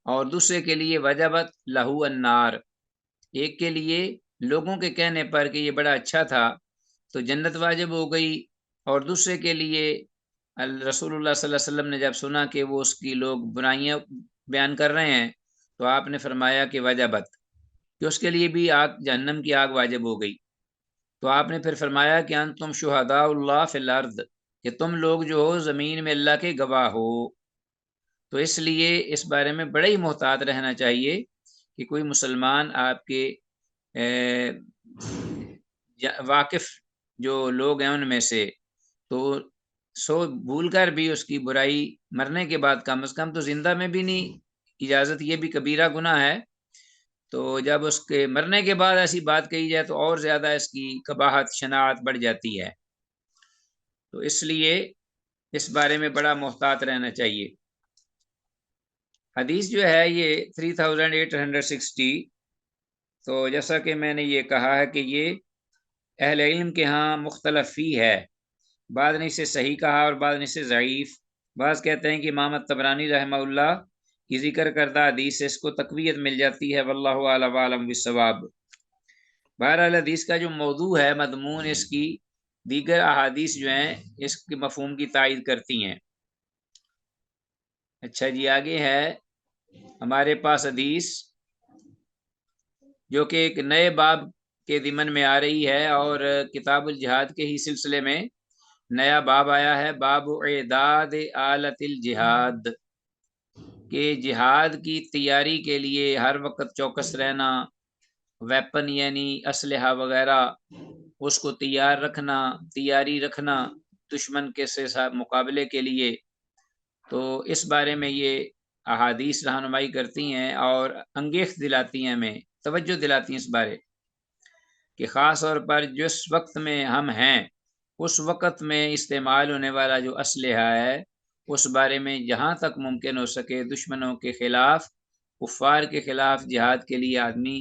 اور دوسرے کے لیے وجبت لہو النار، ایک کے لیے لوگوں کے کہنے پر کہ یہ بڑا اچھا تھا تو جنت واجب ہو گئی، اور دوسرے کے لیے رسول اللہ صلی اللہ علیہ وسلم نے جب سنا کہ وہ اس کی لوگ برائیاں بیان کر رہے ہیں تو آپ نے فرمایا کہ وجبت، کہ اس کے لیے بھی آگ، جہنم کی آگ واجب ہو گئی۔ تو آپ نے پھر فرمایا کہ انتم شہداء اللہ فی الارض، کہ تم لوگ جو ہو زمین میں اللہ کے گواہ ہو۔ تو اس لیے اس بارے میں بڑے ہی محتاط رہنا چاہیے کہ کوئی مسلمان آپ کے واقف جو لوگ ہیں ان میں سے تو بھول کر بھی اس کی برائی مرنے کے بعد کم از کم تو زندہ میں بھی نہیں اجازت، یہ بھی کبیرہ گناہ ہے، تو جب اس کے مرنے کے بعد ایسی بات کہی جائے تو اور زیادہ اس کی قباحت، شناعت بڑھ جاتی ہے۔ تو اس لیے اس بارے میں بڑا محتاط رہنا چاہیے۔ حدیث جو ہے یہ 3860، تو جیسا کہ میں نے یہ کہا ہے کہ یہ اہل علم کے ہاں مختلف فی ہے، بعض نے اسے صحیح کہا اور بعض نے اسے ضعیف، بعض کہتے ہیں کہ امام طبرانی رحمہ اللہ کی ذکر کردہ حدیث سے اس کو تقویت مل جاتی ہے، واللہ اعلم عالم بالصواب۔ بہرحال حدیث کا جو موضوع ہے، مضمون اس کی دیگر احادیث جو ہیں اس کے مفہوم کی تائید کرتی ہیں۔ اچھا جی، آگے ہے ہمارے پاس حدیث جو کہ ایک نئے باب کے ضمن میں آ رہی ہے، اور کتاب الجہاد کے ہی سلسلے میں نیا باب آیا ہے، باب اعداد آلت الجہاد، کہ جہاد کی تیاری کے لیے ہر وقت چوکس رہنا، ویپن یعنی اسلحہ وغیرہ اس کو تیار رکھنا، تیاری رکھنا دشمن کے ساتھ مقابلے کے لیے۔ تو اس بارے میں یہ احادیث رہنمائی کرتی ہیں اور انگیخت دلاتی ہیں، ہمیں توجہ دلاتی ہیں اس بارے کہ خاص طور پر جس وقت میں ہم ہیں اس وقت میں استعمال ہونے والا جو اسلحہ ہے اس بارے میں جہاں تک ممکن ہو سکے دشمنوں کے خلاف، کفار کے خلاف جہاد کے لیے آدمی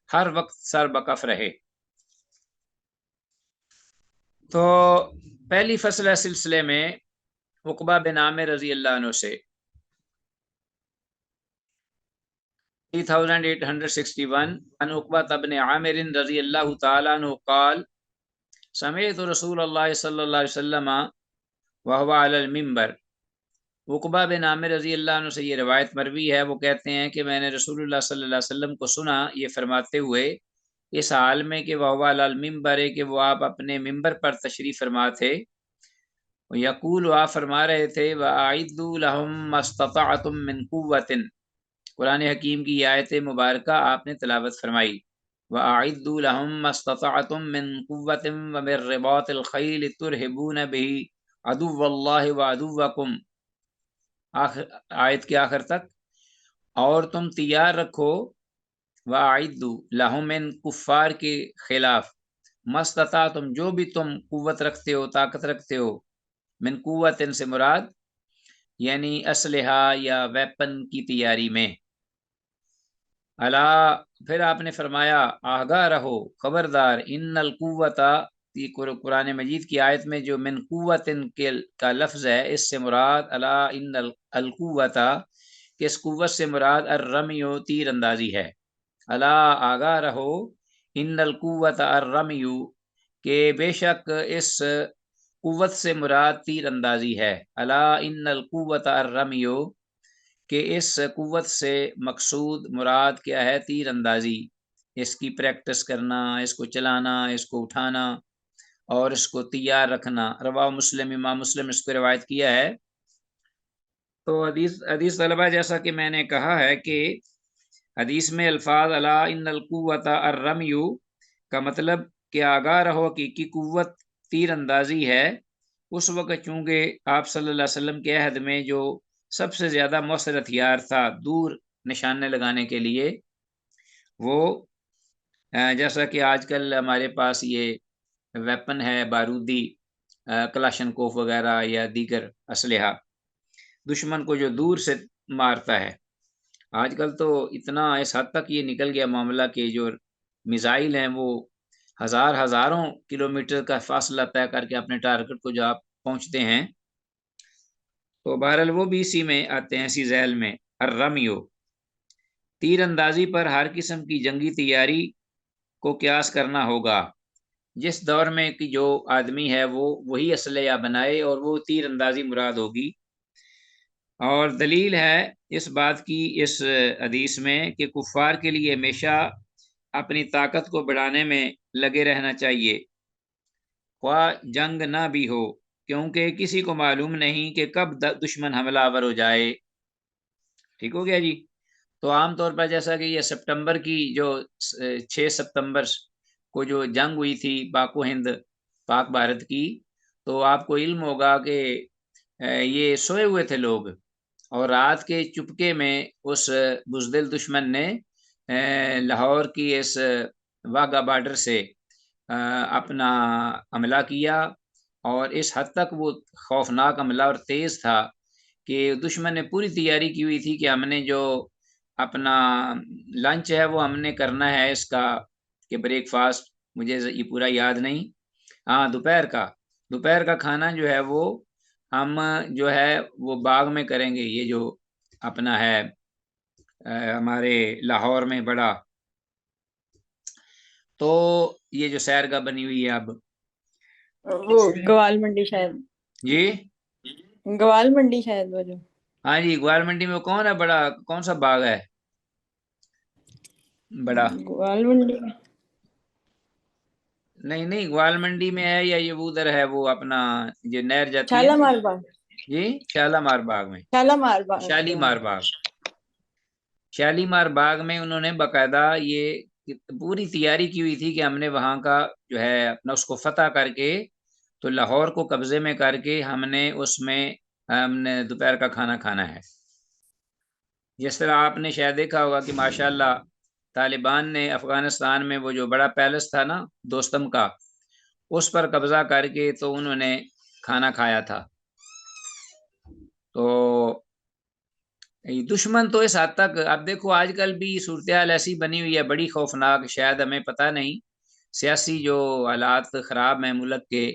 ہر وقت سر بکف رہے۔ تو پہلی فصل سلسلے میں عقبہ بن عامر رضی اللہ عنہ سے 3861 عن عقبہ بن عامر رضی اللہ تعالیٰ عنہ قال سمعت رسول اللہ صلی اللہ علیہ وسلم وهو علی المنبر۔ عقبہ بن عامر رضی اللہ عنہ سے یہ روایت مروی ہے، وہ کہتے ہیں کہ میں نے رسول اللہ صلی اللہ علیہ وسلم کو سنا یہ فرماتے ہوئے اس حال میں کہ وهو علی المنبر، کہ وہ آپ اپنے منبر پر تشریف فرما تھے، یقول آپ فرما رہے تھے وَأَعِدُّوا لَهُم مَّا اسْتَطَعْتُم مِّن قُوَّةٍ، قرآن حکیم کی یہ آیت مبارکہ آپ نے تلاوت فرمائی، وَأَعِدُّوا لَهُم مَّا اسْتَطَعْتُم مِّن قُوَّةٍ وَمِن رِّبَاطِ الْخَيْلِ تُرْهِبُونَ بِهِ عَدُوَّ اللَّهِ وَعَدُوَّكُمْ، آیت کے آخر تک، اور تم تیار رکھو وَأَعِدُّوا لَهُم، ان کفار کے خلاف، مَا اسْتَطَعْتُم جو بھی تم قوت رکھتے ہو، طاقت رکھتے ہو، من قوت سے مراد یعنی اسلحہ یا ویپن کی تیاری میں۔ الا، پھر آپ نے فرمایا آگاہ رہو، خبردار، ان القوت، قرآن مجید کی آیت میں جو من قوت کا لفظ ہے اس سے مراد الا ان القوت، کہ اس قوت سے مراد الرمی، تیر اندازی ہے۔ الا، آگاہ رہو، ان القوت الرمی، کہ بے شک اس قوت سے مراد تیر اندازی ہے۔ الا ان القوت الرمی، کہ اس قوت سے مقصود مراد کیا ہے؟ تیر اندازی، اس کی پریکٹس کرنا، اس کو چلانا، اس کو اٹھانا اور اس کو تیار رکھنا۔ رواہ مسلم، امام مسلم اس کو روایت کیا ہے۔ تو حدیث طلبہ، جیسا کہ میں نے کہا ہے کہ حدیث میں الفاظ الا ان القوت الرمی کا مطلب کہ آگاہ رہو کی قوت تیر اندازی ہے۔ اس وقت چونکہ آپ صلی اللہ علیہ وسلم کے عہد میں جو سب سے زیادہ مؤثر ہتھیار تھا دور نشانے لگانے کے لیے، وہ جیسا کہ آج کل ہمارے پاس یہ ویپن ہے بارودی، کلاشنکوف وغیرہ یا دیگر اسلحہ، دشمن کو جو دور سے مارتا ہے۔ آج کل تو اتنا اس حد تک یہ نکل گیا معاملہ کہ جو میزائل ہیں وہ ہزاروں کلومیٹر کا فاصلہ طے کر کے اپنے ٹارگٹ کو جو آپ پہنچتے ہیں، تو بہرحال وہ بھی اسی میں آتے ہیں، اسی ذیل میں الرمیو۔ تیر اندازی پر ہر قسم کی جنگی تیاری کو قیاس کرنا ہوگا، جس دور میں کہ جو آدمی ہے وہ وہی اسلحہ بنائے اور وہ تیر اندازی مراد ہوگی۔ اور دلیل ہے اس بات کی اس حدیث میں کہ کفار کے لیے ہمیشہ اپنی طاقت کو بڑھانے میں لگے رہنا چاہیے، خواہ جنگ نہ بھی ہو، کیونکہ کسی کو معلوم نہیں کہ کب دشمن حملہ آور ہو جائے۔ ٹھیک ہو گیا جی؟ تو عام طور پر جیسا کہ یہ سپتمبر کی جو 6 ستمبر کو جو جنگ ہوئی تھی پاک و ہند، پاک بھارت کی، تو آپ کو علم ہوگا کہ یہ سوئے ہوئے تھے لوگ، اور رات کے چپکے میں اس بزدل دشمن نے لاہور کی اس واگا بارڈر سے اپنا حملہ کیا اور اس حد تک وہ خوفناک عملہ اور تیز تھا کہ دشمن نے پوری تیاری کی ہوئی تھی کہ ہم نے جو اپنا لنچ ہے وہ ہم نے کرنا ہے اس کا کہ بریک فاسٹ، مجھے یہ پورا یاد نہیں، ہاں دوپہر کا کھانا جو ہے وہ ہم جو ہے وہ باغ میں کریں گے، یہ جو اپنا ہے ہمارے لاہور میں بڑا، تو یہ جو سیرگاہ بنی ہوئی ہے اب،
وہ گوال منڈی شاید،
جی
گوال منڈی شاید وہ جو،
ہاں جی گوال منڈی میں کون ہے بڑا، کون سا باغ ہے بڑا؟
گوال منڈی میں
نہیں گوال منڈی میں ہے یا یہ ادھر ہے وہ اپنا جو نہر جاتی ہے
شالامار باغ،
جی شالامار باغ میں،
شالامار باغ،
شالیمار باغ، شالیمار باغ میں انہوں نے باقاعدہ یہ پوری تیاری کی ہوئی تھی کہ ہم نے وہاں کا جو ہے اپنا اس کو فتح کر کے تو لاہور کو قبضے میں کر کے ہم نے اس میں ہم نے دوپہر کا کھانا کھانا ہے۔ جس طرح آپ نے شاید دیکھا ہوگا کہ ماشاءاللہ طالبان نے افغانستان میں وہ جو بڑا پیلس تھا نا دوستم کا، اس پر قبضہ کر کے تو انہوں نے کھانا کھایا تھا۔ تو دشمن تو اس حد تک، اب دیکھو آج کل بھی صورتحال ایسی بنی ہوئی ہے بڑی خوفناک، شاید ہمیں پتہ نہیں، سیاسی جو حالات خراب ہیں ملک کے،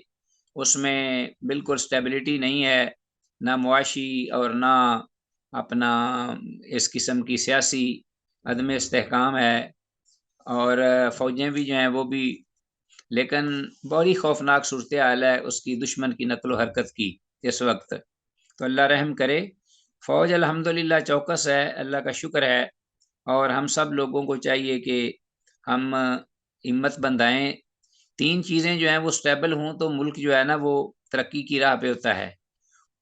اس میں بالکل سٹیبلٹی نہیں ہے، نہ معاشی اور نہ اپنا اس قسم کی سیاسی عدم استحکام ہے، اور فوجیں بھی جو ہیں وہ بھی، لیکن بڑی خوفناک صورتحال ہے اس کی دشمن کی نقل و حرکت کی اس وقت۔ تو اللہ رحم کرے، فوج الحمدللہ چوکس ہے، اللہ کا شکر ہے، اور ہم سب لوگوں کو چاہیے کہ ہم ہمت بندھائیں، تین چیزیں جو ہیں وہ سٹیبل ہوں تو ملک جو ہے نا وہ ترقی کی راہ پہ ہوتا ہے،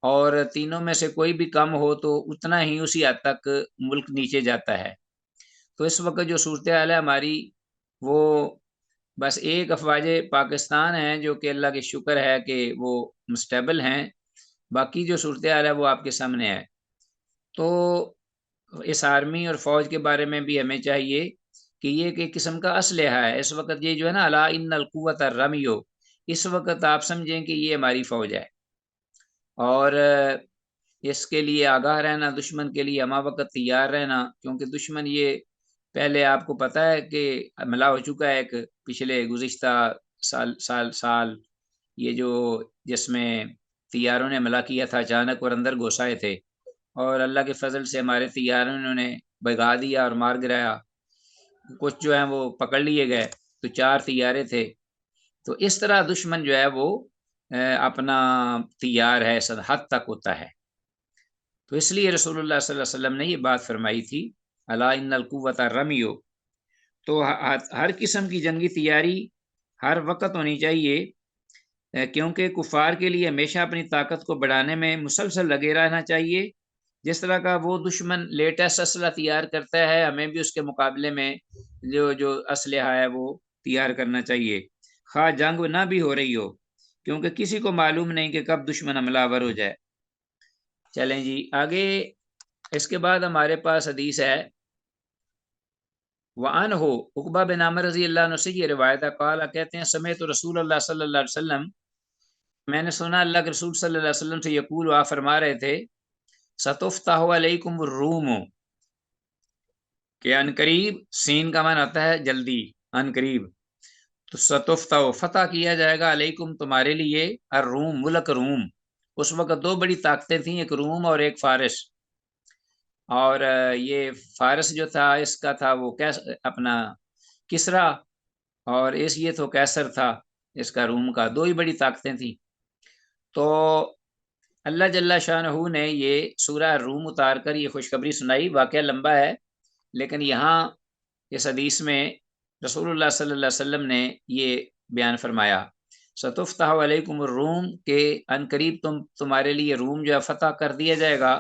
اور تینوں میں سے کوئی بھی کم ہو تو اتنا ہی اسی حد تک ملک نیچے جاتا ہے۔ تو اس وقت جو صورتحال ہے ہماری، وہ بس ایک افواج پاکستان ہیں جو کہ اللہ کے شکر ہے کہ وہ مسٹیبل ہیں، باقی جو صورتحال ہے وہ آپ کے سامنے ہے۔ تو اس آرمی اور فوج کے بارے میں بھی ہمیں چاہیے کہ یہ ایک قسم کا اسلحہ ہے اس وقت، یہ جو ہے نا الا ان القوت الرمیو، اس وقت آپ سمجھیں کہ یہ ہماری فوج ہے، اور اس کے لیے آگاہ رہنا، دشمن کے لیے ہمہ وقت تیار رہنا، کیونکہ دشمن یہ پہلے آپ کو پتہ ہے کہ حملہ ہو چکا ہے ایک پچھلے گزشتہ سال یہ جو جس میں طیاروں نے حملہ کیا تھا اچانک اور اندر گھس آئے تھے، اور اللہ کے فضل سے ہمارے طیاروں نے بھگا دیا اور مار گرایا، کچھ جو ہیں وہ پکڑ لیے گئے، تو 4 طیارے تھے۔ تو اس طرح دشمن جو ہے وہ اپنا تیار ہے، حد تک ہوتا ہے۔ تو اس لیے رسول اللہ صلی اللہ علیہ وسلم نے یہ بات فرمائی تھی الا ان القوت الرمیو۔ تو ہر قسم کی جنگی تیاری ہر وقت ہونی چاہیے، کیونکہ کفار کے لیے ہمیشہ اپنی طاقت کو بڑھانے میں مسلسل لگے رہنا چاہیے، جس طرح کا وہ دشمن لیٹسٹ اسلحہ تیار کرتا ہے ہمیں بھی اس کے مقابلے میں جو اسلحہ ہے وہ تیار کرنا چاہیے، خواہ جنگ نہ بھی ہو رہی ہو، کیونکہ کسی کو معلوم نہیں کہ کب دشمن حملہ آور ہو جائے۔ چلیں جی آگے، اس کے بعد ہمارے پاس حدیث ہے وعنہ عقبہ بن عامر رضی اللہ عنہ سے یہ روایت ہے، قال کہتے ہیں سمعت رسول اللہ صلی اللہ علیہ وسلم، میں نے سنا اللہ کے رسول صلی اللہ علیہ وسلم سے یقول، آپ فرما رہے تھے ستفتح علیکم الروم، کہ ان قریب، سین کا معنی ہوتا ہے جلدی، ان قریب، تو ستفتح فتح کیا جائے گا علیکم تمہارے لیے، الروم ملک روم، اس وقت 2 بڑی طاقتیں تھیں، ایک روم اور ایک فارس، اور یہ فارس جو تھا اس کا تھا وہ اپنا کسرا، اور یہ تو کیسر تھا اس کا، روم کا، 2 ہی بڑی طاقتیں تھیں۔ تو اللہ جل شانہ نے یہ سورہ روم اتار کر یہ خوشخبری سنائی، واقعہ لمبا ہے لیکن یہاں اس حدیث میں رسول اللہ صلی اللہ علیہ وسلم نے یہ بیان فرمایا ستفتح علیکم الروم، کہ ان قریب تمہارے لیے روم جو ہے فتح کر دیا جائے گا،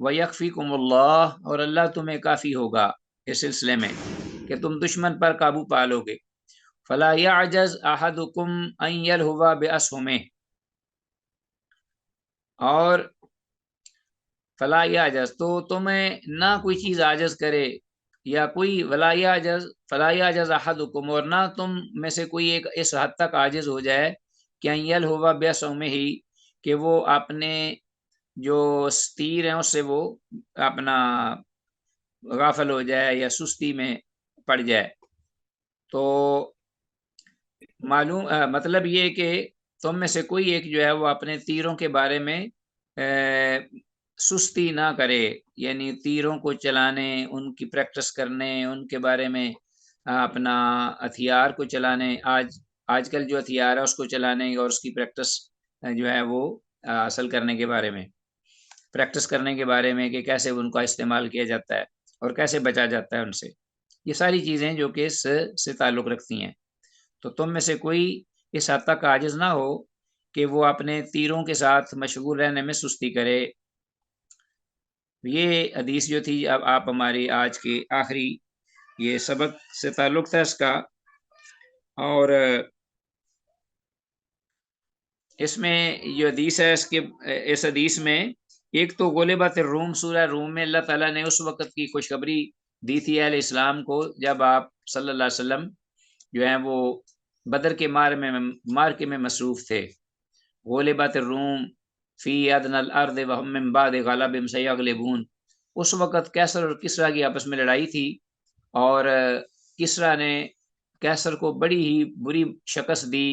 وَيَكْفِيكُمُ اللَّهُ، اور اللہ تمہیں کافی ہوگا اس سلسلے میں کہ تم دشمن پر قابو پا لو گے، فَلَا يَعْجَزْ أَحَدُكُمْ أَنْ يَلْهُوَ بِأَسْهُمِهِ، اور فَلَا يَعْجَزْ تو تمہیں نہ کوئی چیز عاجز کرے، یا کوئی وَلَا يَعْجَزْ فَلَا يَعْجَزْ أَحَدُكُمْ، اور نہ تم میں سے کوئی ایک اس حد تک عاجز ہو جائے کہ یل ہوا بیسوں میں ہی کہ وہ اپنے جو تیر ہیں اس سے وہ اپنا غافل ہو جائے یا سستی میں پڑ جائے. تو معلوم مطلب یہ کہ تم میں سے کوئی ایک جو ہے وہ اپنے تیروں کے بارے میں سستی نہ کرے، یعنی تیروں کو چلانے، ان کی پریکٹس کرنے، ان کے بارے میں اپنا ہتھیار کو چلانے، آج کل جو ہتھیار ہے اس کو چلانے اور اس کی پریکٹس جو ہے وہ حاصل کرنے کے بارے میں، پریکٹس کرنے کے بارے میں کہ کیسے ان کا استعمال کیا جاتا ہے اور کیسے بچا جاتا ہے ان سے. یہ ساری چیزیں جو کہ اس سے تعلق رکھتی ہیں. تو تم میں سے کوئی اس حد تک عاجز نہ ہو کہ وہ اپنے تیروں کے ساتھ مشغول رہنے میں سستی کرے. یہ حدیث جو تھی، اب آپ ہماری آج کے آخری یہ سبق سے تعلق تھا اس کا. اور اس میں جو حدیث ہے اس حدیث میں ایک تو غلبت الروم، سورہ روم میں اللہ تعالیٰ نے اس وقت کی خوشخبری دی تھی اہل اسلام کو جب آپ صلی اللہ علیہ وسلم جو ہیں وہ بدر کے مارکے میں مصروف تھے. غلبت الروم فی ادنی الارض وهم من بعد غلبهم سیغلبون. اس وقت کیسر اور کسرا کی آپس میں لڑائی تھی اور کسرا نے کیسر کو بڑی ہی بری شکست دی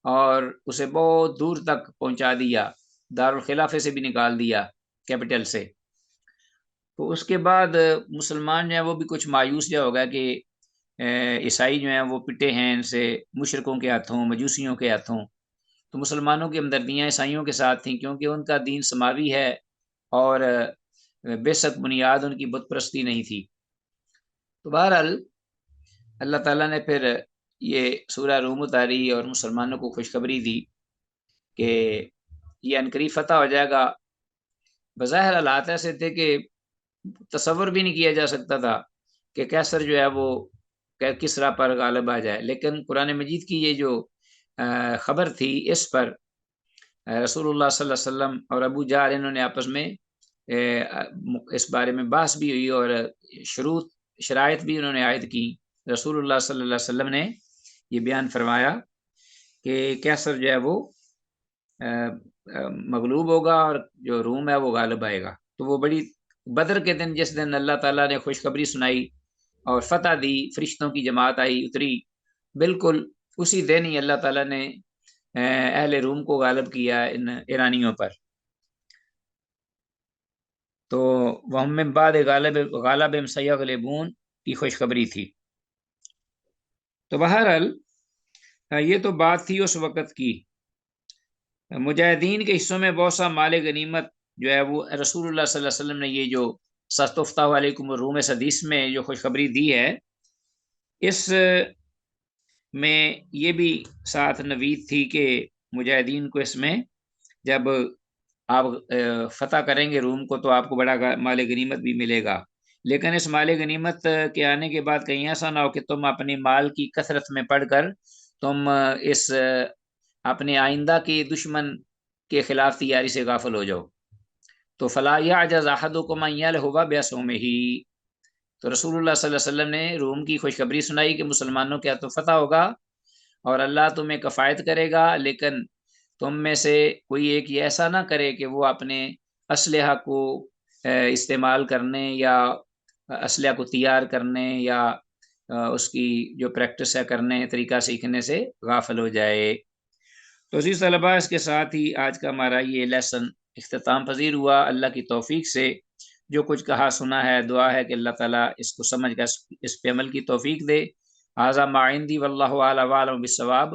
اور اسے بہت دور تک پہنچا دیا، دارالخلافے سے بھی نکال دیا، کیپٹل سے. تو اس کے بعد مسلمان جو ہیں وہ بھی کچھ مایوس جو ہو گیا کہ عیسائی جو ہیں وہ پٹے ہیں ان سے، مشرکوں کے ہاتھوں، مجوسیوں کے ہاتھوں. تو مسلمانوں کی ہمدردیاں عیسائیوں کے ساتھ تھیں کیونکہ ان کا دین سماوی ہے اور بے شک بنیاد ان کی بت پرستی نہیں تھی. تو بہرحال اللہ تعالیٰ نے پھر یہ سورہ روم اتاری اور مسلمانوں کو خوشخبری دی کہ یہ عنقریب فتح ہو جائے گا. بظاہر حالات ایسے تھے کہ تصور بھی نہیں کیا جا سکتا تھا کہ کیسر جو ہے وہ کسرا پر غالب آ جائے، لیکن قرآن مجید کی یہ جو خبر تھی اس پر رسول اللہ صلی اللہ علیہ وسلم اور ابو جہل انہوں نے آپس میں اس بارے میں بحث بھی ہوئی اور شرائط بھی انہوں نے عائد کی. رسول اللہ صلی اللہ علیہ وسلم نے یہ بیان فرمایا کہ کیسر جو ہے وہ مغلوب ہوگا اور جو روم ہے وہ غالب آئے گا. تو وہ بڑی بدر کے دن جس دن اللہ تعالیٰ نے خوشخبری سنائی اور فتح دی، فرشتوں کی جماعت آئی اتری، بالکل اسی دن ہی اللہ تعالیٰ نے اہل روم کو غالب کیا ان ایرانیوں پر. تو وہم من بعد غالبہم سیغلبون کی خوشخبری تھی. تو بہرحال یہ تو بات تھی اس وقت کی. مجاہدین کے حصوں میں بہت سا مال غنیمت جو ہے وہ رسول اللہ صلی اللہ علیہ وسلم نے یہ جو سستفتح علیکم الروم اس حدیث میں جو خوشخبری دی ہے، اس میں یہ بھی ساتھ نوید تھی کہ مجاہدین کو اس میں جب آپ فتح کریں گے روم کو تو آپ کو بڑا مال غنیمت بھی ملے گا، لیکن اس مال غنیمت کے آنے کے بعد کہیں ایسا نہ ہو کہ تم اپنی مال کی کثرت میں پڑھ کر تم اس اپنے آئندہ کے دشمن کے خلاف تیاری سے غافل ہو جاؤ. تو فلا یعجز احدکم ان یلہو بعصومہ. تو رسول اللہ صلی اللہ علیہ وسلم نے روم کی خوشخبری سنائی کہ مسلمانوں کے ہاتھوں فتح ہوگا اور اللہ تمہیں کفایت کرے گا، لیکن تم میں سے کوئی ایک یہ ایسا نہ کرے کہ وہ اپنے اسلحہ کو استعمال کرنے یا اسلحہ کو تیار کرنے یا اس کی جو پریکٹس ہے کرنے طریقہ سیکھنے سے غافل ہو جائے. تو عزیز طلباء، اس کے ساتھ ہی آج کا ہمارا یہ لیسن اختتام پذیر ہوا. اللہ کی توفیق سے جو کچھ کہا سنا ہے، دعا ہے کہ اللہ تعالیٰ اس کو سمجھ کر اس پہ عمل کی توفیق دے. ھذا ما عندی واللہ اعلم بالصواب.